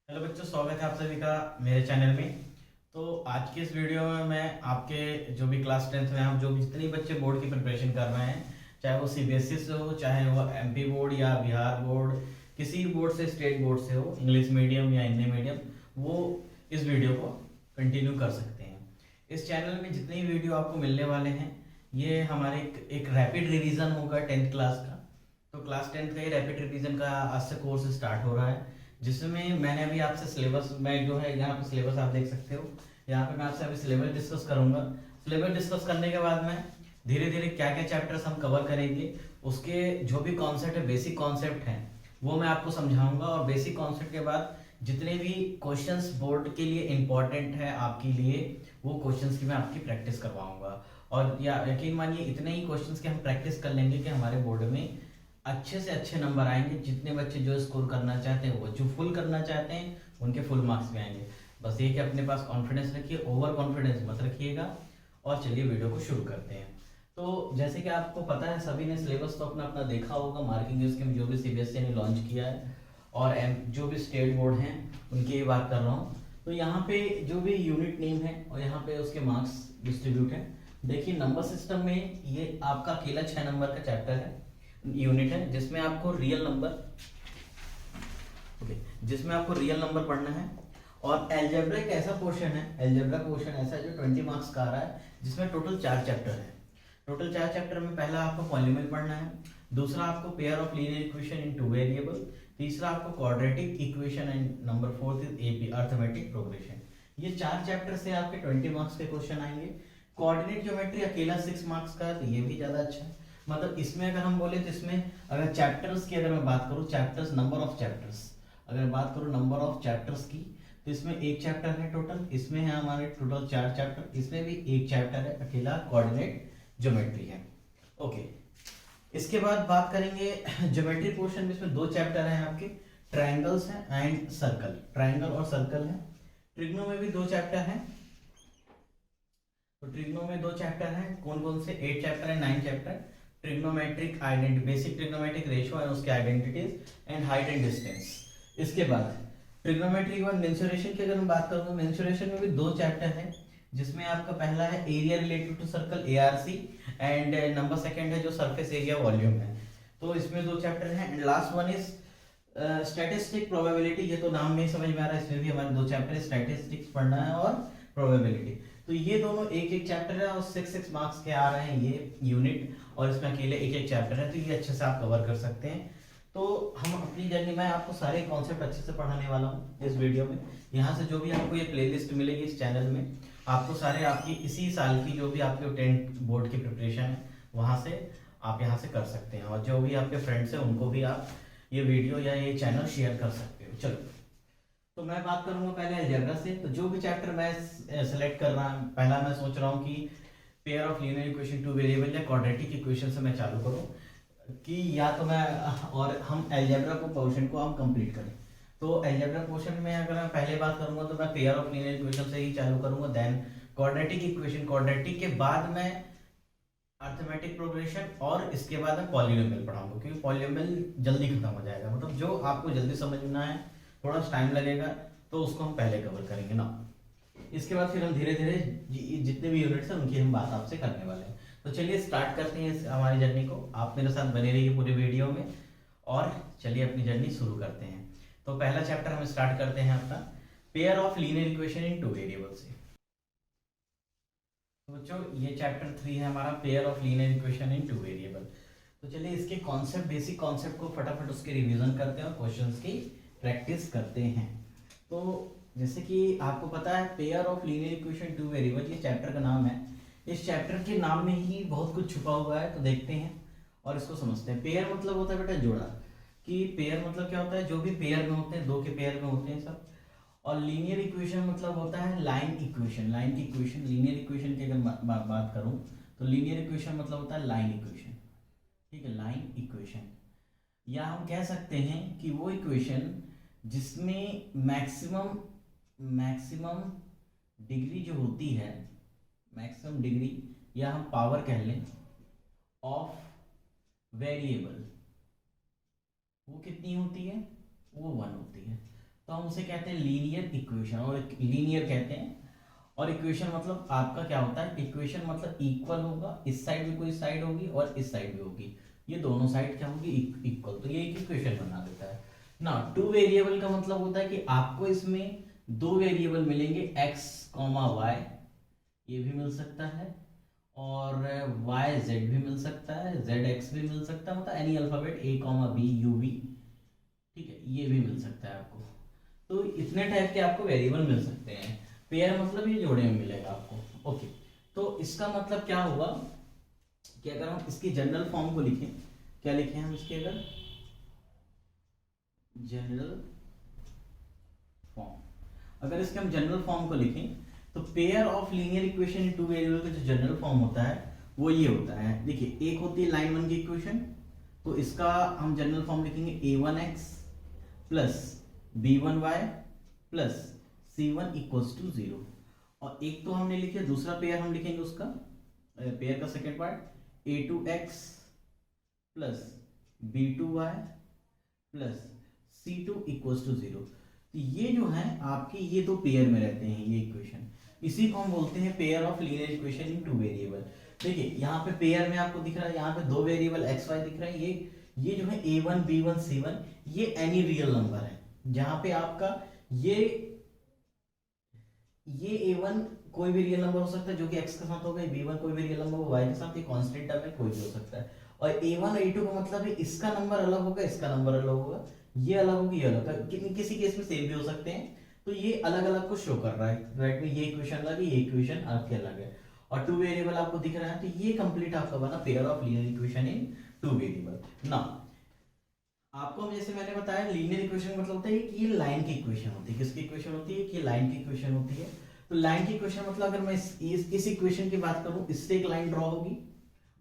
Hello बच्चों, स्वागत है आप सभी का मेरे चैनल में। तो आज के इस वीडियो में मैं आपके जो भी क्लास 10th में आप जो भी जितने बच्चे बोर्ड की प्रिपरेशन कर रहे हैं, चाहे वो सीबीएसई से हो, चाहे वो एमपी बोर्ड या बिहार बोर्ड, किसी भी बोर्ड से, स्टेट बोर्ड से हो, इंग्लिश मीडियम या हिंदी मीडियम, वो इस वीडियो को कंटिन्यू कर सकते हैं। इस चैनल में जितने भी वीडियो आपको मिलने वाले हैं, ये हमारे एक रैपिड रिवीजन होगा 10th क्लास का। तो क्लास 10th का ये रैपिड रिवीजन का आज से कोर्स स्टार्ट हो रहा है, जिसमें मैंने अभी आपसे सिलेबस में जो है, यहाँ पे सिलेबस आप देख सकते हो। यहाँ पे मैं आपसे अभी सिलेबस डिस्कस करूंगा। सिलेबस डिस्कस करने के बाद में धीरे धीरे क्या क्या चैप्टर्स हम कवर करेंगे, उसके जो भी कॉन्सेप्ट है, बेसिक कॉन्सेप्ट हैं, वो मैं आपको समझाऊंगा। और बेसिक कॉन्सेप्ट के बाद जितने भी क्वेश्चंस बोर्ड के लिए इंपॉर्टेंट है आपके लिए, वो क्वेश्चंस की मैं आपकी प्रैक्टिस करवाऊंगा। और या यकीन मानिए, इतने ही क्वेश्चंस की हम प्रैक्टिस कर लेंगे कि हमारे बोर्ड में अच्छे से अच्छे नंबर आएंगे। जितने बच्चे जो स्कोर करना चाहते हैं, वो जो फुल करना चाहते हैं, उनके फुल मार्क्स भी आएंगे। बस ये कि अपने पास कॉन्फिडेंस रखिए, ओवर कॉन्फिडेंस मत रखिएगा। और चलिए वीडियो को शुरू करते हैं। तो जैसे कि आपको पता है, सभी ने सिलेबस तो अपना अपना देखा होगा, मार्किंग स्कीम जो भी सीबीएसई ने लॉन्च किया है, और जो भी स्टेट बोर्ड हैं उनकी बात कर रहा हूँ। तो यहाँ पे जो भी यूनिट नेम है और यहाँ पे उसके मार्क्स डिस्ट्रीब्यूट है। देखिए, नंबर सिस्टम में ये आपका अकेला 6 नंबर का चैप्टर है, यूनिट है, जिसमें आपको रियल नंबर, ओके, जिसमें आपको रियल नंबर पढ़ना है। और एलजेब्रा एक ऐसा पोर्शन है, एलजेब्रा पोर्शन ऐसा है जो 20 मार्क्स का आ रहा है, जिसमें टोटल 4 चैप्टर है। टोटल 4 चैप्टर में पहला आपको पॉलिनोमियल पढ़ना है, दूसरा आपको pair of linear equation in 2 variable, तीसरा आपको quadratic equation, and number 4 is AP arithmetic progression. ये 4 चैप्टर से आपके 20 मार्क्स के क्वेश्चन आएंगे। कोऑर्डिनेट ज्योमेट्री अकेला 6 मार्क्स का है, तो ये भी ज्यादा अच्छा है। मतलब इसमें अगर हम बोले तो इसमें अगर चैप्टर्स की अगर मैं बात करूं, चैप्टर्स, नंबर ऑफ चैप्टर्स, अगर बात करूं नंबर ऑफ चैप्टर्स की, तो इसमें एक चैप्टर है टोटल, इसमें है हमारे टोटल 4 चैप्टर, इसमें भी एक चैप्टर है अकेला, कोऑर्डिनेट ज्योमेट्री है। ओके, इसके बाद बात करेंगे ज्योमेट्री पोर्शन में। इसमें 2 चैप्टर हैं आपके, ट्रायंगल्स हैं एंड सर्कल, ट्रायंगल और सर्कल है। ट्रिग्नो में भी 2 चैप्टर हैं। तो ट्रिग्नो में 2 चैप्टर हैं, कौन कौन से, 8 चैप्टर है, 9 chapter. Trigonometric identity, basic trigonometric ratio and उसके identities and height and distance. इसके बाद ट्रिग्नोमेट्री वन मेंसुरेशन की अगर मैं बात करूँ, मेंसुरेशन में भी 2 चैप्टर है, जिसमें आपका पहला है area related to circle, ARC, and number second है जो सरफेस एरिया वॉल्यूम है। तो इसमें 2 चैप्टर हैं। And last one is statistic probability. ये तो नाम में ही समझ में आ रहा है, इसमें भी हमारे 2 चैप्टर है, स्टैटिस्टिक्स पढ़ना है और प्रोबेबिलिटी। तो ये दोनों एक एक चैप्टर है और 6 मार्क्स के आ रहे हैं ये यूनिट, और इसमें अकेले एक एक चैप्टर है, तो ये अच्छे से आप कवर कर सकते हैं। तो हम अपनी जर्नी में आपको सारे कॉन्सेप्ट अच्छे से पढ़ाने वाला हूँ इस वीडियो में। यहाँ से जो भी आपको ये प्लेलिस्ट मिलेगी इस चैनल में, आपको सारे आपकी इसी साल की जो भी आपके 10th बोर्ड की प्रिपरेशन है, वहाँ से आप यहाँ से कर सकते हैं। और जो भी आपके फ्रेंड्स हैं उनको भी आप ये वीडियो या ये चैनल शेयर कर सकते हो। चलो, तो मैं बात करूंगा पहले अलजेब्रा से। तो जो भी चैप्टर मैं सेलेक्ट कर रहा हूँ, पहला मैं सोच रहा हूँ कि pair of linear equation 2 variable या क्वाड्रेटिक इक्वेशन से मैं चालू करूँ, कि या तो मैं, और हम अलजेब्रा को पोर्शन को हम कंप्लीट करें। तो अलजेब्रा पोर्शन में अगर मैं पहले बात करूंगा तो मैं पेयर ऑफ लीनियर इक्वेशन से ही चालू करूंगा, देन क्वाड्रेटिक इक्वेशन, क्वाड्रेटिक के बाद मैं अर्थमेटिक प्रोग्रेशन, और इसके बाद मैं पॉलिनोमियल पढ़ाऊंगा, क्योंकि पॉलिनोमियल जल्दी खत्म हो जाएगा। मतलब जो आपको जल्दी समझना है, थोड़ा टाइम लगेगा, तो उसको हम पहले कवर करेंगे ना। इसके बाद फिर हम धीरे धीरे जितने भी यूनिट्स हैं उनकी हम बात आपसे करने वाले हैं। तो चलिए स्टार्ट करते हैं हमारी जर्नी को। आप मेरे साथ बने रहिए पूरे वीडियो में, और चलिए अपनी जर्नी शुरू करते हैं। तो पहला चैप्टर हम स्टार्ट करते हैं अपना pair of linear equation in 2 variable से। तो बच्चों, ये चैप्टर 3 है हमारा, pair of linear equation in 2 variable. तो चलिए इसके कॉन्सेप्ट, बेसिक कॉन्सेप्ट को फटाफट उसके रिवीजन करते हैं और क्वेश्चंस की प्रैक्टिस करते हैं। तो जैसे कि आपको पता है, pair of linear equation 2 variable, ये चैप्टर का नाम है। इस चैप्टर के नाम में ही बहुत कुछ छुपा हुआ है, तो देखते हैं और इसको समझते हैं। पेयर मतलब होता है बेटा जोड़ा, कि पेयर मतलब क्या होता है, जो भी पेयर में होते हैं, 2 के पेयर में होते हैं सब। और लीनियर इक्वेशन मतलब होता है लाइन इक्वेशन, लाइन की इक्वेशन। लीनियर इक्वेशन की अगर बात करूं, तो लीनियर इक्वेशन मतलब होता है लाइन इक्वेशन, ठीक है, लाइन इक्वेशन। या हम कह सकते हैं कि वो इक्वेशन जिसमें मैक्सिमम मैक्सिमम डिग्री जो होती है, मैक्सिमम डिग्री, या हम पावर कह लें, ऑफ वेरिएबल, वो कितनी होती है, वो 1 होती है। तो हम उसे कहते हैं लीनियर इक्वेशन, और लीनियर कहते हैं। और इक्वेशन मतलब आपका क्या होता है, इक्वेशन मतलब इक्वल होगा, इस साइड भी कोई साइड होगी और इस साइड भी होगी, ये दोनों साइड क्या होगी, इक्वल, तो ये एक इक्वेशन बना देता है ना। टू वेरिएबल का मतलब होता है कि आपको इसमें दो वेरिएबल मिलेंगे, x y, ये भी मिल सकता है, और y z भी मिल सकता है, z x भी मिल सकता है, मतलब any alphabet a b u v, ठीक है, ये भी मिल सकता है आपको। तो इतने टाइप के आपको वेरिएबल मिल सकते हैं। पेयर मतलब ये जोड़े में मिलेगा आपको। ओके, तो इसका मतलब क्या होगा कि अगर हम इसकी जनरल फॉर्म को लिखें, क्या लिखें हम इसके, अगर जनरल फॉर्म, अगर इसके हम जनरल फॉर्म को लिखें तो pair of linear equation in two variable का जो जनरल फॉर्म होता है वो ये होता है। देखिए, एक होती है लाइन वन की इक्वेशन, तो इसका हम जनरल फॉर्म लिखेंगे a1x plus b1y plus c1 equals to 0। और एक तो हमने लिखा, दूसरा पेयर हम लिखेंगे, उसका पेयर का second part a2x plus b2y plus c2 equals to 0। तो ये जो है आपकी, ये दो पेयर में रहते हैं ये इक्वेशन, इसी को हम बोलते हैं pair of linear equation in two variable. देखिए यहाँ पे पेयर में आपको दिख रहा है, यहाँ पे दो वेरिएबल एक्स वाई दिख रहा है, ये जो है a1 b1 c1, ये एनी रियल नंबर है, जहां पे आपका ये a1 कोई भी रियल नंबर हो सकता है जो कि x के साथ होगा, b1 कोई भी रियल नंबर हो y के साथ, ये कांस्टेंट टर्म है, कोई भी हो सकता है। और a1 और a2 का मतलब है इसका नंबर अलग होगा, इसका नंबर अलग होगा, ये अलग होगी, ये अलग होगा, किसी केस में सेम भी हो सकते हैं। तो ये अलग अलग को शो कर रहा है, राइट में ये इक्वेशन अलग है, ये इक्वेशन आपके अलग है, और टू वेरिएबल आपको दिख रहा है। तो ये कंप्लीट आपका बना pair of linear equation in two variable. ना आपको जैसे मैंने बताया, लीनियर इक्वेशन मतलब होता है कि ये लाइन की इक्वेशन होती है। किसकी इक्वेशन होती है, कि लाइन की इक्वेशन होती है। तो लाइन की इक्वेशन मतलब अगर मैं इस इक्वेशन की बात करूं, इससे एक लाइन ड्रॉ होगी,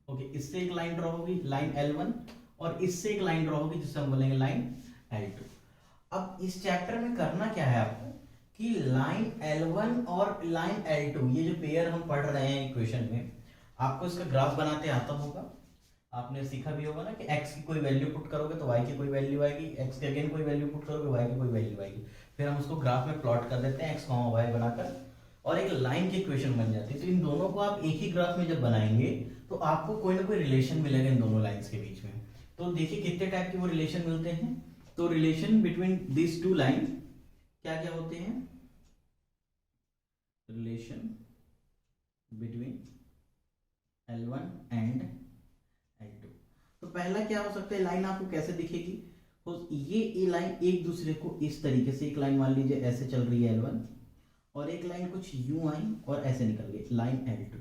ओके, इससे एक लाइन ड्रॉ होगी, लाइन L1, और इससे एक लाइन ड्रॉ होगी जिसे हम बोलेंगे लाइन L2। अब इस चैप्टर में करना क्या है आपको, कि लाइन L1 और लाइन L2, ये जो पेयर हम पढ़ रहे हैं इक्वेशन में, आपको इसका ग्राफ बनाते आता होगा। आपने सीखा भी होगा ना कि x की कोई वैल्यू पुट करोगे तो y की कोई वैल्यू आएगी, x की अगेन कोई वैल्यू पुट करोगे y की कोई वैल्यू आएगी, फिर हम उसको ग्राफ में प्लॉट कर देते हैं x, y बनाकर, और एक लाइन की इक्वेशन बन जाती है। तो इन दोनों को आप एक ही ग्राफ में जब बनाएंगे तो आपको कोई ना कोई रिलेशन मिलेगा इन दोनों लाइंस के बीच में। तो देखिए कितने टाइप के वो रिलेशन मिलते हैं। तो relation between this two line क्या क्या होते हैं, relation between L1 and L2। तो पहला क्या हो सकता है, लाइन आपको कैसे दिखेगी, तो ये लाइन एक दूसरे को इस तरीके से, एक लाइन मान लीजिए ऐसे चल रही है L1, और एक लाइन कुछ यूं आई और ऐसे निकल गई लाइन L2।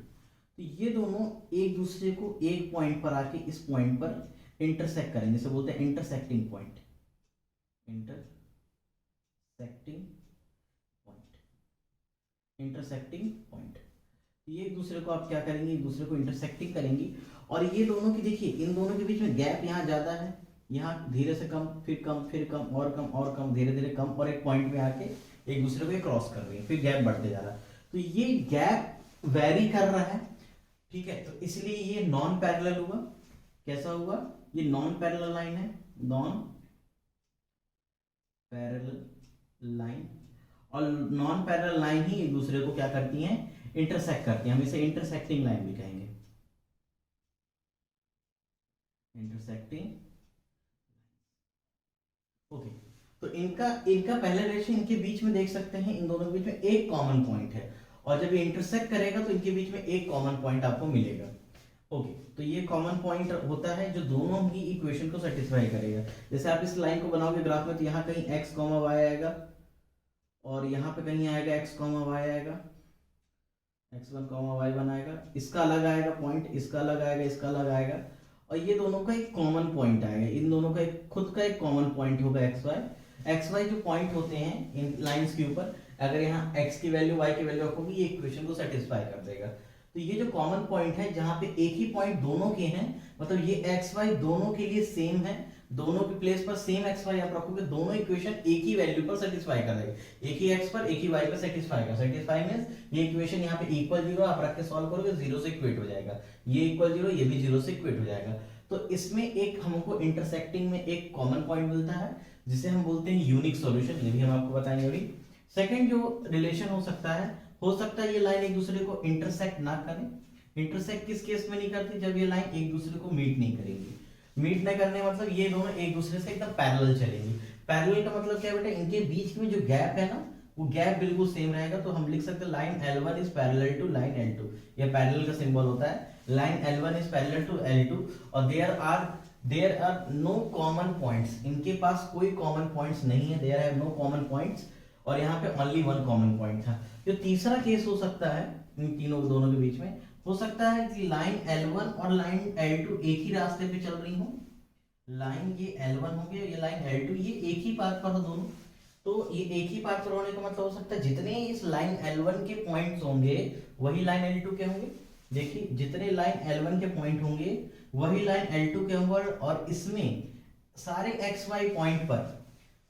तो ये दोनों एक दूसरे को एक पॉइंट पर आके इस पॉइंट पर इंटरसेक्ट करेंगे, जिसे बोलते हैं इंटरसेक्टिंग पॉइंट, इंटरसेक्टिंग पॉइंट। ये एक दूसरे को आप क्या करेंगे, एक दूसरे को इंटरसेक्टिंग करेंगी, और ये दोनों की देखिए, इन दोनों के बीच में गैप यहाँ ज्यादा है, यहाँ धीरे से कम, फिर कम, फिर कम, और कम, और कम, धीरे धीरे कम, और एक पॉइंट में आके एक दूसरे को क्रॉस कर रही है, फिर गैप बढ़ते जा रहा है। तो ये गैप वेरी कर रहा है, ठीक है, तो इसलिए ये नॉन पैरेलल हुआ। कैसा हुआ, ये नॉन पैरेलल लाइन है, नॉन पैरेलल लाइन, और नॉन पैरेलल लाइन ही एक दूसरे को क्या करती हैं, इंटरसेक्ट करती हैं। हम इसे इंटरसेक्टिंग लाइन भी कहेंगे, इंटरसेक्टिंग। ओके, तो इनका पहला रिलेशन, इनके बीच में देख सकते हैं, इन दोनों के बीच में एक कॉमन पॉइंट है, और जब ये इंटरसेक्ट करेगा तो इनके बीच में एक कॉमन पॉइंट आपको मिलेगा। ओके, तो ये कॉमन पॉइंट होता है जो दोनों ही इक्वेशन को सेटिस्फाई करेगा। जैसे आप इस लाइन को बनाओगे ग्राफ में, तो यहाँ कहीं x, y आएगा, और यहाँ पे कहीं आएगा x, y आएगा, x1, y1 आएगा, इसका अलग आएगा पॉइंट, इसका अलग आएगा, इसका अलग आएगा, और ये दोनों का एक कॉमन पॉइंट आएगा, इन दोनों का एक खुद का एक कॉमन पॉइंट होगा एक्स वाई जो पॉइंट होते हैं इन लाइंस के ऊपर, अगर यहाँ x की वैल्यू y की वैल्यू रखोगे, ये इक्वेशन को सेटिस्फाई कर देगा। तो ये जो कॉमन पॉइंट है, जहां पे एक ही पॉइंट दोनों के हैं, मतलब ये एक्स वाई दोनों के लिए सेम है, दोनों के प्लेस पर सेम एक्स वाई आप रखोगे, दोनों इक्वेशन एक ही वैल्यू पर सेटिस्फाई कर देगा, एक ही एक्स पर एक ही वाई पर सेटिस्फाई कर। सेटिस्फाई मींस ये इक्वेशन यहाँ पे इक्वल जीरो आप रख के सॉल्व करोगे, जीरो से इक्वेट हो जाएगा, ये इक्वल जीरो, ये भी जीरो से इक्वेट हो जाएगा। तो इसमें एक हमको इंटरसेक्टिंग में एक कॉमन पॉइंट मिलता है, जिसे हम बोलते हैं यूनिक सॉल्यूशन, ये भी हम आपको बताएंगे अभी। सेकंड जो रिलेशन हो सकता है ये लाइन एक दूसरे को इंटरसेक्ट ना करें। इंटरसेक्ट किस केस में नहीं करती? जब ये लाइन एक दूसरे को मीट नहीं करेंगी। मीट न करने मतलब ये दोनों एक दूसरे से एकदम पैरेलल चलेंगी। पैरेलल का मतलब क्या है बेटा? इनके बीच में जो गैप है ना, वो गैप बिल्कुल सेम रहेगा। तो हम लिख सकते हैं line L1 is parallel to line L2। ये पैरेलल का सिंबल होता है। Line L1 is parallel to L2 और there are no common points. इनके पास कोई कॉमन पॉइंट्स नहीं है। There have no common points और यहाँ पे ओनली वन कॉमन पॉइंट था। जो तीसरा केस हो सकता है इन तीनों दोनों के बीच में, हो सकता है कि लाइन L1 और लाइन L2 एक ही रास्ते पे चल रही हो। लाइन ये L1 हो गया, ये लाइन L2, ये एक ही पाथ पर हो दोनों। तो ये एक ही पाथ पर होने का मतलब हो सकता है जितने इस लाइन L1 के पॉइंट्स होंगे वही लाइन L2 के होंगे। देखिए जितने लाइन L1 के पॉइंट होंगे वही लाइन L2 के होंगे और इसमें सारे XY पॉइंट पर,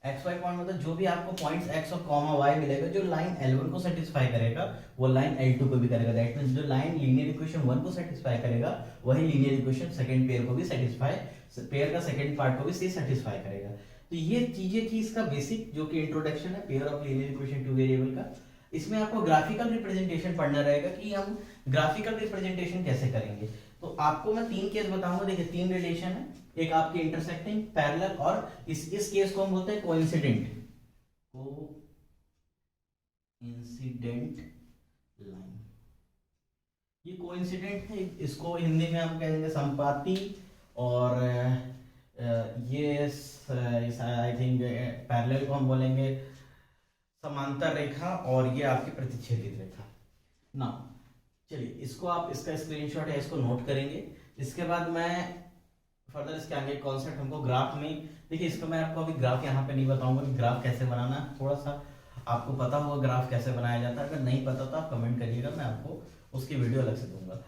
XY पॉइंट मतलब जो भी आपको पॉइंट्स X और कॉमा Y मिलेगा, जो लाइन L1 को सेटिस्फाई करेगा वो लाइन L2 को भी करेगा। दैट मींस जो लाइन लीनियर इक्वेशन 1 को सेटिस्फाई करेगा वही लीनियर इक्वेशन सेकंड पेयर को भी सेटिस्फाई, पेयर का सेकंड पार्ट को भी सेटिस्फाई करेगा। तो ये चीजें थी इसका बेसिक, जो कि इंट्रोडक्शन है pair of linear equation two variable का। इसमें आपको ग्राफिकल रिप्रेजेंटेशन पढ़ना रहेगा कि हम ग्राफिकल रिप्रेजेंटेशन कैसे करेंगे। तो आपको मैं 3 केस बताऊंगा। देखिए 3 रिलेशन है, एक आपके इंटरसेक्टिंग, पैरेलल और इस केस को हम बोलते हैं कोइंसिडेंट लाइन। ये कोइंसिडेंट है, इसको हिंदी में हम कहेंगे संपाती और ये आई थिंक पैरेलल को हम बोलेंगे समांतर रेखा और ये आपकी प्रतिच्छेदित रेखा ना। चलिए इसको आप, इसका स्क्रीनशॉट है, इसको नोट करेंगे। इसके बाद मैं फर्दर इसके आगे कॉन्सेप्ट हमको ग्राफ में, देखिए इसका मैं आपको अभी ग्राफ यहाँ पे नहीं बताऊंगा कि ग्राफ कैसे बनाना। थोड़ा सा आपको पता होगा ग्राफ कैसे बनाया जाता है, अगर नहीं पता तो आप कमेंट करिएगा, मैं आपको उसकी वीडियो अलग से दूंगा।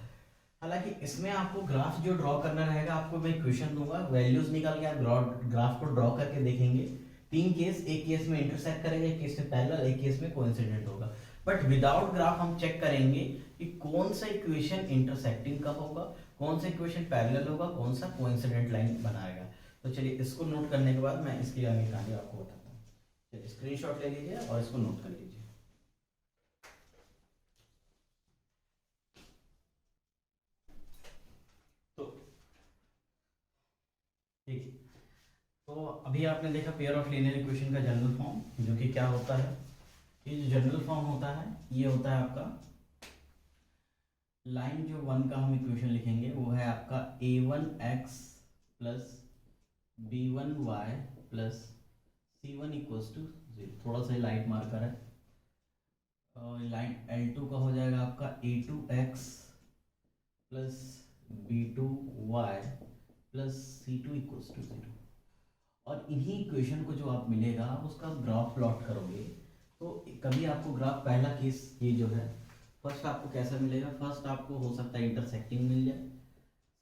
हालांकि इसमें आपको ग्राफ जो ड्रॉ करना रहेगा, आपको मैं क्वेश्चन दूंगा, वैल्यूज निकाल के आप ग्राफ को ड्रॉ करके देखेंगे। 3 केस, एक केस में इंटरसेक्ट करेगा, एक केस में पैरेलल, एक केस में कोइंसिडेंट होगा। बट विदाउट ग्राफ हम चेक करेंगे कि कौन सा इक्वेशन इंटरसेक्टिंग का होगा, कौन सा इक्वेशन पैरेलल होगा, कौन सा कोइंसिडेंट लाइन बनाएगा। तो चलिए इसको नोट करने के बाद मैं इसकी आगे कहानी आपको बताता हूँ। चलिए स्क्रीनशॉट ले लीजिए और इसको नोट कर लीजिए। तो ठीक है, तो अभी आपने देखा पेयर ऑफ लीनियर इक्वेशन का जनरल फॉर्म, जो कि क्या होता है। ये जो जनरल फॉर्म होता है ये होता है आपका लाइन जो 1 का हम इक्वेशन लिखेंगे वो है आपका a1x plus b1y plus c1 equals to 0। थोड़ा सा लाइट मार्कर है। लाइन L2 का हो जाएगा आपका a2x plus b2y plus c2 equals to 0। और इन्हीं इक्वेशन को जो आप मिलेगा आप उसका ग्राफ प्लॉट करोगे। तो कभी आपको ग्राफ, पहला केस ये जो है, फर्स्ट आपको कैसा मिलेगा? फर्स्ट आपको हो सकता है इंटरसेक्टिंग मिल जाए,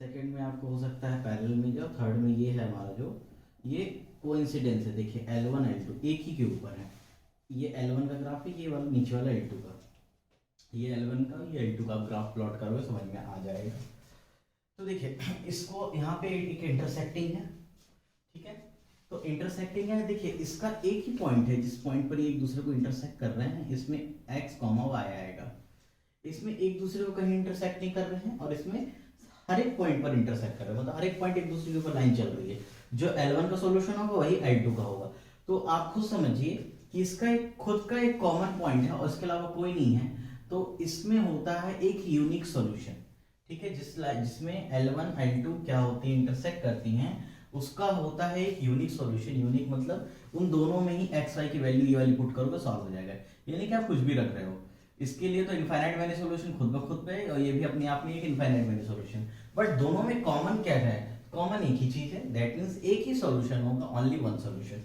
सेकंड में आपको हो सकता है पैरेलल मिल जाए, थर्ड में ये है हमारा जो ये कोइंसिडेंस है। देखिए L1 L2 एक ही के ऊपर है। ये L1 का ग्राफ है, ये वाला नीचे वाला L2 का, ये L1 का, ये L2 का ग्राफ प्लॉट करोगे समझ में आ जाएगा। तो देखिए इसको यहाँ पे एक इंटरसेक्टिंग है, ठीक है। तो इंटरसेक्टिंग है, देखिए इसका एक ही पॉइंट है जिस पॉइंट पर ये एक दूसरे को इंटरसेक्ट कर रहे हैं, इसमें x, y आएगा। इसमें एक दूसरे को कहीं इंटरसेक्ट नहीं कर रहे हैं और इसमें हर एक पॉइंट पर इंटरसेक्ट कर रहे हैं, मतलब हर एक पॉइंट एक दूसरे के ऊपर लाइन चल रही है। जो L1 का सॉल्यूशन होगा वही L2 का होगा। तो आप खुद समझिए कि इसका एक खुद का एक कॉमन पॉइंट है और इसके अलावा कोई नहीं है। तो इसमें होता है एक यूनिक सॉल्यूशन, ठीक है, जिसमें L1 L2 क्या होती है, इंटरसेक्ट करती हैं, उसका होता है एक यूनिक सॉल्यूशन। यूनिक मतलब उन दोनों में ही x y की वैल्यू ये वाली पुट करोगे सॉल्व हो जाएगा। यानी कि आप कुछ भी रख रहे हो, इसके लिए तो इनफाइनाइट मैनी सॉल्यूशन खुद ब खुद पे, और ये भी अपने आप में एक इनफाइनाइट मैनी सॉल्यूशन। बट दोनों में कॉमन क्या है? कॉमन एक ही चीज है, दैट मींस एक ही सॉल्यूशन होगा, ओनली वन सॉल्यूशन।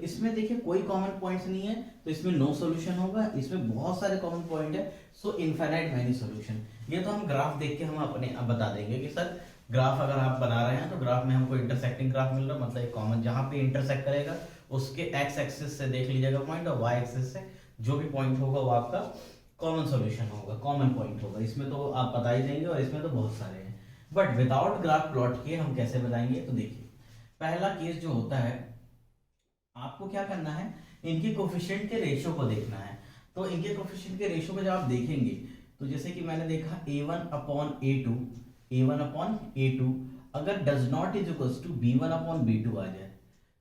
इसमें देखिए कोई कॉमन पॉइंट्स नहीं है तो इसमें नो सॉल्यूशन होगा। इसमें बहुत सारे कॉमन पॉइंट है, सो इनफाइनाइट मैनी सॉल्यूशन। ये तो हम ग्राफ देख के हम अपने अब बता देंगे कि सर ग्राफ अगर आप बना रहे हैं तो ग्राफ में हमको इंटरसेक्टिंग ग्राफ मिल रहा है, मतलब एक कॉमन जहां पे इंटरसेक्ट करेगा उसके एक्स एक्सिस से देख लीजिएगा पॉइंट, और वाई एक्सिस से जो भी पॉइंट होगा वो आपका कॉमन सॉल्यूशन होगा, कॉमन पॉइंट होगा। इसमें तो आप बता ही देंगे और इसमें तो बहुत सारे हैं। बट विदाउट ग्राफ प्लॉट किए हम कैसे बताएंगे? तो देखिए पहला केस जो होता है, आपको क्या करना है, इनके कोफिशिएंट के रेशियो को देखना है। तो इनके कोफिशिएंट के रेशियो को जब आप देखेंगे तो जैसे कि मैंने देखा a1/a2 अगर does not is equals to b1/b2 आ जाए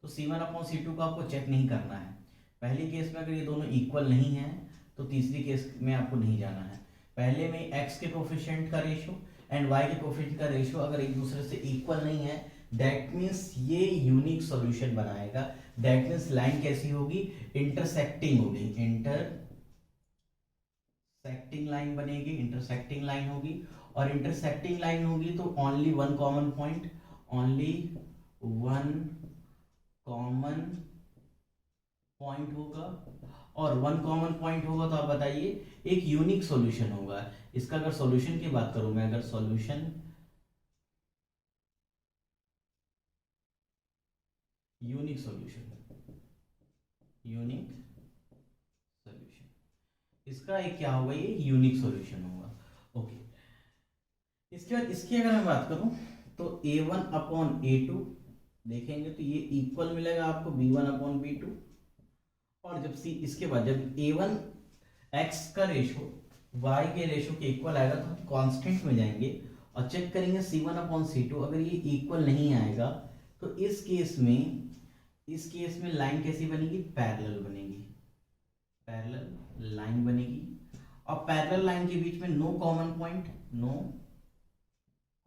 तो c1/c2 को आपको चेक नहीं करना है। पहली केस में अगर ये दोनों इक्वल नहीं है तो तीसरी केस में आपको नहीं जाना है। पहले में x के कोफिशिएंट का रेशियो एंड y के कोफिशिएंट का रेशियो अगर एक दूसरे से इक्वल नहीं है, दैट मीन्स ये यूनिक सॉल्यूशन बनाएगा। दैट मीन्स लाइन कैसी होगी, इंटरसेक्टिंग होगी, इंटरसेक्टिंग लाइन बनेगी, इंटरसेक्टिंग लाइन होगी। और इंटरसेक्टिंग लाइन होगी तो only one common point, only one common point होगा। और वन कॉमन पॉइंट होगा तो आप बताइए एक यूनिक सॉल्यूशन होगा। इसका अगर सॉल्यूशन की बात करूं मैं, अगर solution unique solution, unique solution, इसका एक क्या होगा, ये यूनिक सॉल्यूशन होगा। ओके, इसके बाद इसकी अगर मैं बात करूं तो a1/a2 देखेंगे तो ये इक्वल मिलेगा आपको b1/b2। और जब सी इसके बाद जब a1 x का रेशो y के रेशो के इक्वल आएगा तो हम कांस्टेंट में जाएंगे और चेक करेंगे c1/c2। अगर ये इक्वल नहीं आएगा तो इस केस में लाइन कैसी बनेगी, पैरेलल बनेगी, पैरेलल लाइन बनेगी। और पैरेलल लाइन के बीच में no common point, no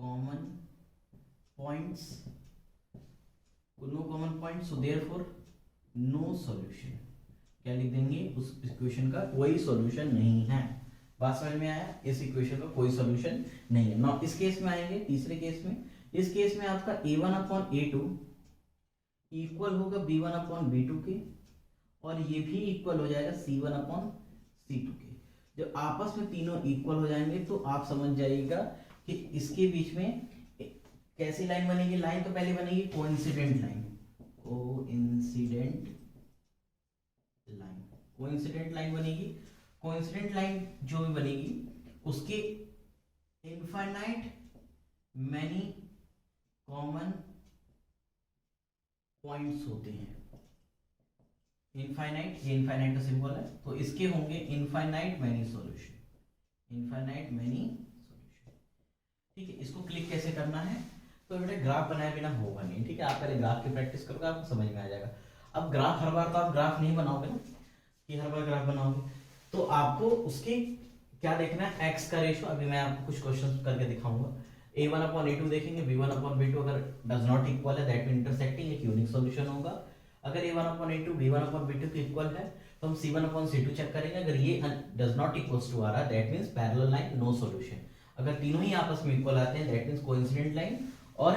common points, no common point, so therefore no solution. क्या लिख देंगे, उस इक्वेशन का कोई सॉल्यूशन नहीं है। बात समझ में आया, इस इक्वेशन का कोई सॉल्यूशन नहीं है। नाउ इस केस में आएंगे, तीसरे केस में, इस केस में आपका a1/a2 इक्वल होगा b1/b2 के और ये भी इक्वल हो जाएगा c1/c2 के। जब आपस में तीनों इक्वल हो जाएंगे तो आप समझ जाइएगा कि इसके बीच में कैसी लाइन बनेगी। लाइन तो पहले बनेगी coincident line, coincident line, coincident line बनेगी। कोइंसिडेंट लाइन जो भी बनेगी उसके इनफाइनाइट मैनी कॉमन पॉइंट्स होते हैं। इनफाइनाइट, ये इनफाइनाइट का सिंबल है तो इसके होंगे infinite many solution, infinite many solution. ठीक है, इसको क्लिक कैसे करना है, तो बेटा ग्राफ बनाए बिना होगा नहीं। ठीक है, आप पहले ग्राफ की प्रैक्टिस करोगे आपको समझ में आ जाएगा। अब ग्राफ हर बार तो आप ग्राफ नहीं बनाओगे ना कि हर बार ग्राफ बनाओगे, तो आपको उसके क्या देखना है, x का रेशियो। अभी मैं आपको कुछ क्वेश्चन करके दिखाऊंगा। a1/a2 देखेंगे, b1/b2 अगर डज नॉट इक्वल है दैट मीन इंटरसेक्टिंग, एक यूनिक सॉल्यूशन होगा। अगर a1/a2 b1/b2 के इक्वल है तो हम c1/c2 चेक करेंगे। अगर ये डज नॉट इक्वल्स टू आ रहा है that means parallel line, no solution. अगर तीनों ही आपस में इक्वल आते हैं दैट मींस कोइंसिडेंट लाइन और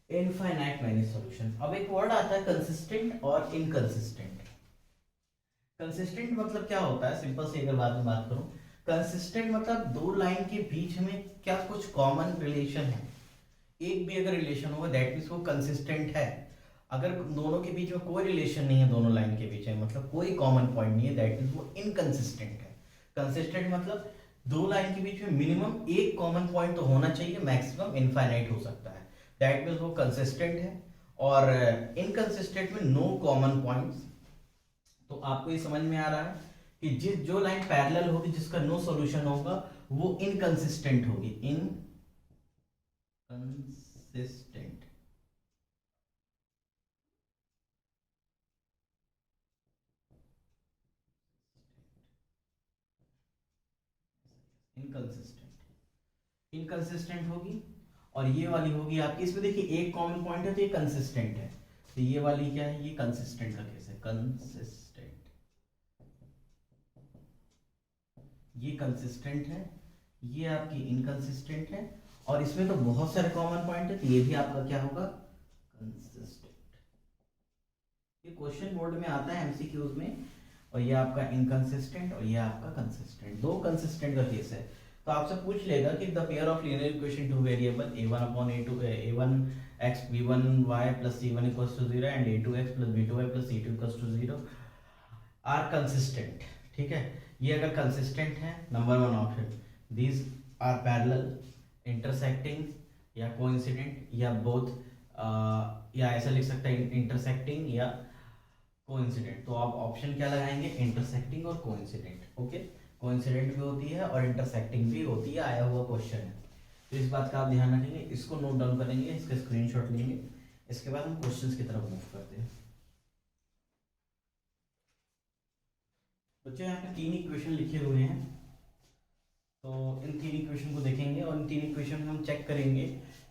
इनफाइनाइट मैनी सॉल्यूशन। अब एक वर्ड आता है कंसिस्टेंट और इनकंसिस्टेंट। कंसिस्टेंट मतलब क्या होता है, सिंपल से अगर बाद में बात करूं, कंसिस्टेंट मतलब दो लाइन के बीच में क्या कुछ कॉमन रिलेशन है। एक भी अगर रिलेशन होगा दैट मींस वो कंसिस्टेंट है। अगर दोनों के बीच में कोई रिलेशन नहीं है, दोनों लाइन के बीच में मतलब कोई कॉमन पॉइंट नहीं है, दैट मींस वो इनकंसिस्टेंट है। कंसिस्टेंट मतलब दो लाइन के बीच में मिनिमम एक कॉमन पॉइंट तो होना चाहिए, मैक्सिमम इनफाइनाइट हो सकता है, दैट मींस वो कंसिस्टेंट है। और इनकंसिस्टेंट में नो कॉमन पॉइंट्स। तो आपको ये समझ में आ रहा है कि जो लाइन पैरेलल होगी जिसका नो सॉल्यूशन होगा वो इनकंसिस्टेंट होगी, इनकंसिस्टेंट। इनकंसिस्टेंट होगी। और ये वाली होगी आपकी, इसमें देखिए एक कॉमन पॉइंट है तो ये कंसिस्टेंट है। तो ये वाली क्या है, ये कंसिस्टेंट का केस है, कंसिस्टेंट, ये कंसिस्टेंट है, ये आपकी इनकंसिस्टेंट है। और इसमें तो बहुत सारे कॉमन पॉइंट है तो ये भी आपका क्या होगा, कंसिस्टेंट। ये क्वेश्चन बोर्ड में आता है एमसीक्यूज में। और ये आपका इनकंसिस्टेंट और ये आपका कंसिस्टेंट, दो कंसिस्टेंट का केस है। तो आपसे पूछ लेगा कि the pair of linear equation two variable a1/a2 a1x b1y plus c1 equals to 0 and a2x plus b2y plus c2 equals to 0 are consistent. ठीक है, ये अगर कंसिस्टेंट है, number one option, these are parallel, intersecting या coincident या both, या ऐसा लिख सकता है इंटरसेक्टिंग या कोइंसिडेंट, तो आप ऑप्शन क्या लगाएंगे, इंटरसेक्टिंग और कोइंसिडेंट। ओके, कोइंसिडेंट भी होती है और इंटरसेक्टिंग भी होती है, आया हुआ क्वेश्चन है, तो इस बात का आप ध्यान रखेंगे, इसको नोट डाउन करेंगे, इसका स्क्रीनशॉट लेंगे। इसके बाद हम क्वेश्चंस की तरफ मूव करते हैं। बच्चों यहाँ पे 3 इक्वेशन लिखे हुए हैं, तो इन 3 इक्वेशन को देखेंगे और इन 3 इक्वेशन में हम चेक करेंगे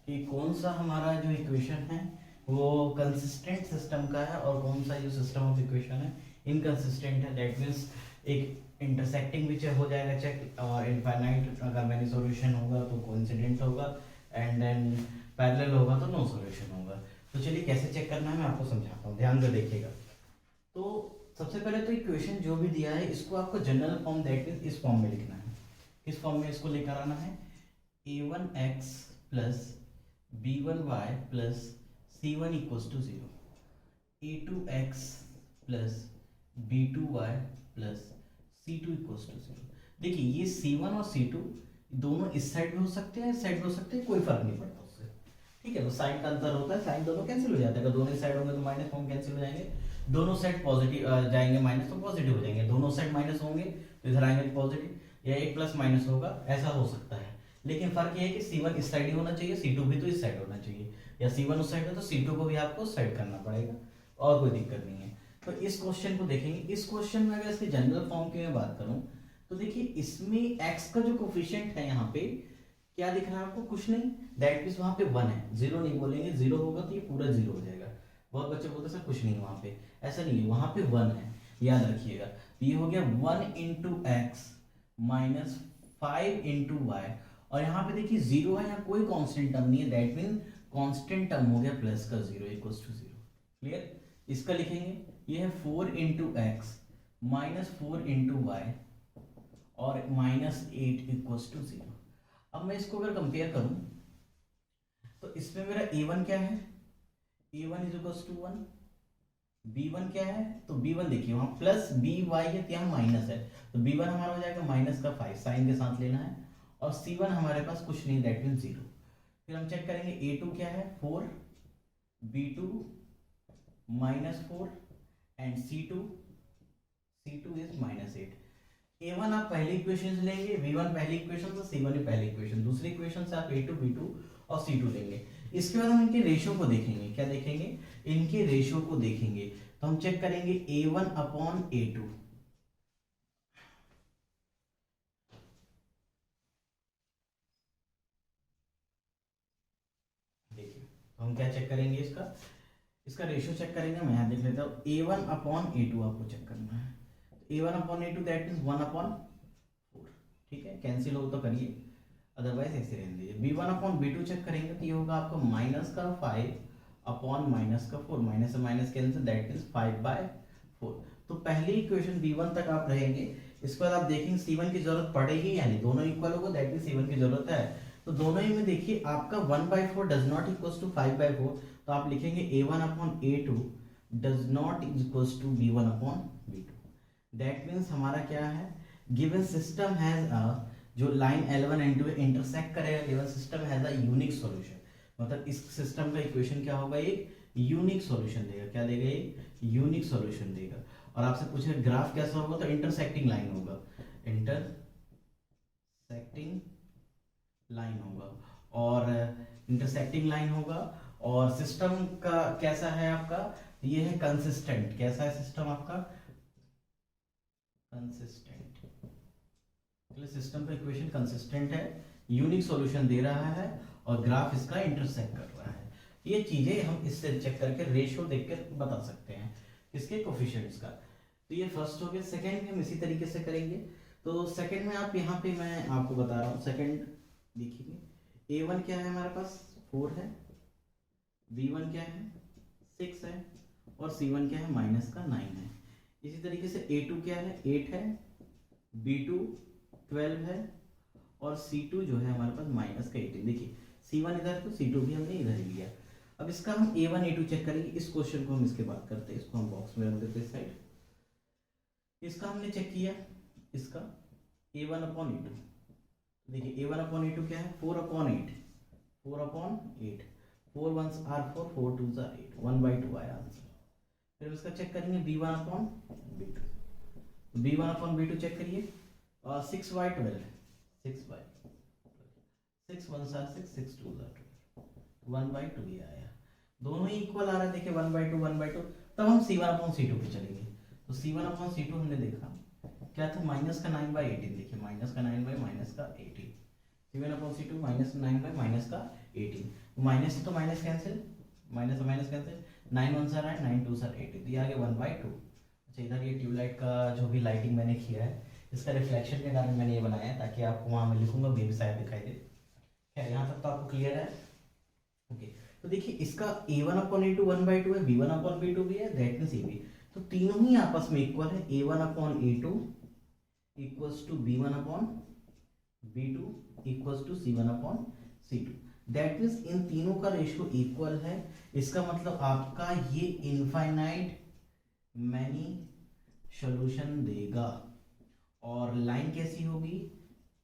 कि कौन सा हमारा जो इक्वेशन है वो कंसिस्टेंट सिस्टम का है और कौन सा जो सिस्टम ऑफ इक्वेशन है इनकंसिस्टेंट है। दैट मीन्स एक इंटरसेक्टिंग भी चेक हो जाएगा चेक, और इनफाइनाइट अगर मैनी सॉल्यूशन होगा तो कोइंसिडेंट होगा, एंड देन पैरेलल होगा तो नो सॉल्यूशन होगा। तो चलिए कैसे चेक करना है मैं आपको समझाता हूँ, ध्यान से देखिएगा। तो सबसे पहले तो इक्वेशन जो भी दिया है इसको आपको जनरल फॉर्म दैट मीन्स इस फॉर्म में लिखना है। किस फॉर्म में इसको लेकर आना है, a1x plus b1y plus c1 equals to 0, a2x plus b2y plus c2 equals to 0। देखिए ये c1 और c2 दोनों इस साइड में हो सकते हैं, इस साइड में हो सकते हैं, कोई फर्क नहीं पड़ता उससे, ठीक है। तो साइन का अंतर होता है, साइन दोनों कैंसिल हो जाता है, अगर दोनों इस साइड होंगे तो माइनस फॉर्म कैंसिल हो जाएंगे, दोनों साइड पॉजिटिव जाएंगे माइनस तो पॉजिटिव हो जाएंगे, दोनों साइड माइनस होंगे तो इधर आएंगे पॉजिटिव, या एक प्लस माइनस होगा, ऐसा हो सकता है। लेकिन फर्क ये है कि C1 इस साइड ही होना चाहिए, C2 भी तो इस साइड होना चाहिए, या C1 उस साइड है तो C2 को भी आपको उस साइड करना पड़ेगा, और कोई दिक्कत नहीं है। तो इस क्वेश्चन को देखेंगे, इस क्वेश्चन में अगर इसके जनरल फॉर्म की मैं बात करूं तो देखिए इसमें x का जो कोफिशिएंट है यहाँ पे क्या दिख रहा है आपको, कुछ नहीं, दैट मींस वहां पे 1 है, जीरो नहीं बोलेंगे, जीरो होगा तो ये पूरा जीरो हो जाएगा। बहुत बच्चे बोलते सर कुछ नहीं वहां पे, ऐसा नहीं है, वहां पे 1 है, याद रखिएगा। तो ये हो गया 1 into x minus 5 into y, और यहाँ पे देखिए जीरो है, यहाँ कोई कांस्टेंट टर्म नहीं है, दैट मीन कांस्टेंट टर्म हो गया प्लस का 0 इक्वल्स टू 0। क्लियर, इसका लिखेंगे, ये है 4 into x minus 4 into y और माइनस 8 इक्वल्स टू 0। अब मैं इसको अगर कंपेयर करूं तो इसमें मेरा a1 क्या है, a1 is equals to 1, b1 क्या है, तो b1 देखिए वहां प्लस by है तो यहाँ माइनस है, तो b1 हमारा हो जाएगा माइनस का 5, साइन के साथ लेना है, और c1 हमारे पास कुछ नहीं, दैट मीन 0। फिर हम चेक करेंगे a2 क्या है 4, b2 minus 4 and c2 is minus 8। a1 आप पहली इक्वेशन लेंगे, b1 पहली इक्वेशन तो c1 पहली इक्वेशन, दूसरी इक्वेशन से आप a2 b2 और c2 लेंगे। इसके बाद हम इनके रेशियो को देखेंगे, क्या देखेंगे, इनके रेशियो को देखेंगे। तो हम चेक करेंगे a1 अपॉन a2, देखिए तो हम क्या चेक करेंगे, इसका रेशियो चेक करेंगे। मैं यहाँ देख लेता हूँ, a1 अपॉन a2 आपको चेक करना है, a1 upon a2 that means 1 upon 4, ठीक है, कैंसिल हो तो करिए, अदरवाइज ऐसे रहने दीजिए। b1 अपॉन b2 चेक करेंगे तो ये होगा आपको माइनस का 5 अपॉन माइनस का 4, माइनस से माइनस कैंसिल, दैट मीन्स 5/4। तो पहली इक्वेशन b1 तक आप रहेंगे, इसके बाद आप देखेंगे c1 की जरूरत पड़ेगी, यानी दोनों इक्वल होगा, दैट मीन्स c1 की जरूरत है, तो दोनों ही में देखिए आपका 1/4 डज नॉट इक्वल्स टू 5/4, तो आप लिखेंगे a1 upon a2 does not equals to b1 upon b2। That means हमारा क्या है, गिवन सिस्टम हैज अ, जो लाइन L1 N2 इंटरसेक्ट करेगा, given system has a unique solution, मतलब इस सिस्टम का इक्वेशन क्या होगा, एक यूनिक सॉल्यूशन देगा, क्या देगा, एक यूनिक सॉल्यूशन देगा। और आपसे पूछे ग्राफ कैसा होगा, तो इंटरसेक्टिंग लाइन होगा, इंटरसेक्टिंग लाइन होगा, और इंटरसेक्टिंग लाइन होगा, और सिस्टम का कैसा है आपका, ये है कंसिस्टेंट, कैसा है सिस्टम आपका, कंसिस्टेंट, सिस्टम का इक्वेशन कंसिस्टेंट है, यूनिक सॉल्यूशन दे रहा है, और ग्राफ इसका इंटरसेक्ट कर रहा है। ये चीजें हम इससे चेक करके रेशियो देखकर बता सकते हैं किसके कोफिशिएंट्स का। तो ये फर्स्ट हो गया। सेकंड में हम इसी तरीके से करेंगे। तो सेकंड में आप यहाँ पे मैं आपको बता रहा हूँ, सेकंड देखिए a1 क्या है हमारे पास 4 है, b1 क्या है 6 है, और c1 क्या है माइनस का 9 है। इसी तरीके से a2 क्या है 8 है, b2 12 है, और c2 जो है हमारे पास माइनस का 18। देखिए c1 इधर तो c2 भी हमने इधर ही लिया। अब इसका हम a1 a2 चेक करेंगे, इस क्वेश्चन को हम इसके बाद करते हैं, इसको हम बॉक्स में रख देते हैं साइड। इसका हमने चेक किया, इसका a1 अपॉन a2, देखिए a1 अपॉन a2 क्या है 4 upon 8, 4 upon 8, 4 1s are 4, 4 2s are 8, 1/2 आया आंसर। फिर इसका चेक करेंगे b1/b2, b1/b2 चेक करिए। 6/12, 6 1 6 6 2 1/2 ये आया, दोनों ही इक्वल आ रहा है। देखिए 1/2 1/2। तब हम C1/C2 पे चलेंगे। तो C1/C2 हमने देखा क्या था, माइनस का 9/18। देखिए माइनस का 9/-18, C1/C2 -9/- का 18। माइनस तो minus cancel, minus minus cancel, 9 1 sir है, 9 2 सर 18, तो ये आ गया 1/2। अच्छा इधर ये ट्यूबलाइट का जो भी लाइटिंग मैंने किया है, इसका रिफ्लेक्शन के कारण मैंने ये बनाया है, ताकि आपको वहाँ मैं लिखूंगा भी शायद दिखाई दे। खैर यहाँ तक तो आपको क्लियर है। ओके तो देखिए इसका A1/A2 1/2 है, B1/B2 भी है, दैट मींस ये भी। तो तीनों ही आपस में इक्वल है। A1/A2 equals to B1/B2 equals to C1/C2, that means इन तीनों का रेशियो इक्वल है। इसका मतलब आपका ये इनफाइनाइट मैनी सॉल्यूशन देगा। और लाइन कैसी होगी,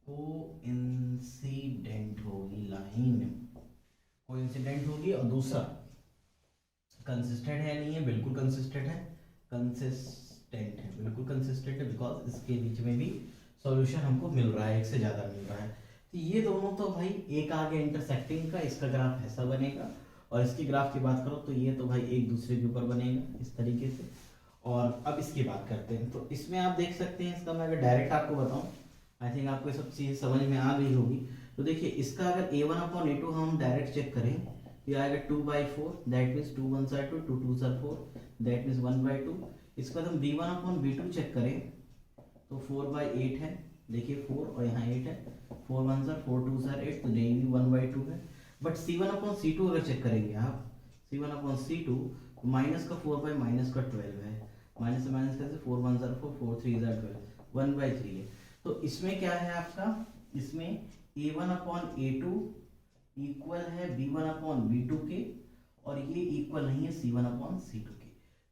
कोइंसिडेंट होगी, लाइन कोइंसिडेंट होगी। और दूसरा कंसिस्टेंट है नहीं है, बिल्कुल कंसिस्टेंट है, कंसिस्टेंट है, बिल्कुल कंसिस्टेंट है, बिकॉज इसके बीच में भी सॉल्यूशन हमको मिल रहा है, एक से ज़्यादा मिल रहा है। तो ये दोनों तो भाई एक आ गया इंटरसेक्टिंग का, इसका ग्राफ ऐसा बनेगा। और इसकी ग्राफ की बात करो तो ये तो भाई एक दूसरे के ऊपर बनेगा इस तरीके से। और अब इसकी बात करते हैं, तो इसमें आप देख सकते हैं, इसका मैं अगर डायरेक्ट आपको बताऊं, आई थिंक आपको ये सब चीज़ समझ में आ गई होगी। तो देखिए इसका अगर A1/A2 हम डायरेक्ट चेक करें, ये आएगा 2/4, दैट मीन्स 2 1 2 2 2 4, दैट मीन्स 1/2। इसके बाद हम B1/B2 चेक करें तो 4/8 है, देखिए 4 और यहाँ 8 है, 4 1 4 2 8, तो ये भी 1/2 है। बट C1/C2 अगर चेक करेंगे आप, C1/C2 माइनस का 4 माइनस का 12 है, माइनस से माइनस कैसे, 4 1 4 4 3 12, 1/3 है। तो इसमें क्या है आपका, इसमें A1/A2 इक्वल है B1/B2 के, और ये इक्वल नहीं है C1/C2 के।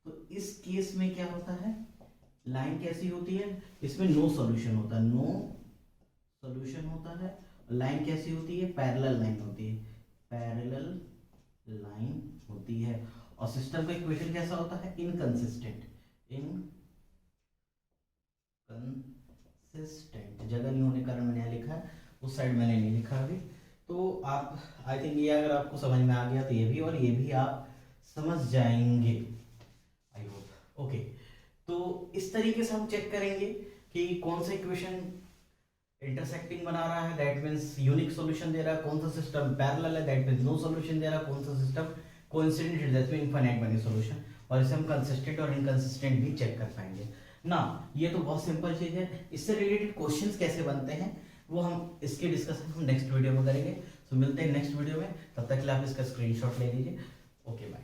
तो इस केस में क्या होता है, लाइन कैसी होती है, इसमें नो सॉल्यूशन होता है, नो सॉल्यूशन होता है। लाइन कैसी होती है, पैरेलल लाइन होती है, पैरेलल लाइन होती है। और सिस्टम का इक्वेशन कैसा होता है, इनकंसिस्टेंट, इनकंसिस्टेंट। जगह नहीं होने के कारण मैंने यहाँ लिखा है, उस साइड मैंने नहीं लिखा अभी। तो आप आई थिंक ये अगर आपको समझ में आ गया तो ये भी और ये भी आप समझ जाएंगे, आई होप। ओके तो इस तरीके से हम चेक करेंगे कि कौन सा इक्वेशन इंटरसेक्टिंग बना रहा है, दैट मींस यूनिक सॉल्यूशन दे रहा है, कौन सा सिस्टम पैरेलल है, दैट मींस नो सॉल्यूशन दे रहा है, कौन सा सिस्टम कोइंसिडेंट है, that means infinite many solution. और इसे हम कंसिस्टेंट और इनकंसिस्टेंट भी चेक कर पाएंगे ना। ये तो बहुत सिंपल चीज है। इससे रिलेटेड क्वेश्चंस कैसे बनते हैं वो हम इसके डिस्कशन हम नेक्स्ट वीडियो में करेंगे। तो मिलते हैं नेक्स्ट वीडियो में, तब तक के लिए आप इसका स्क्रीनशॉट ले लीजिए। Okay bye.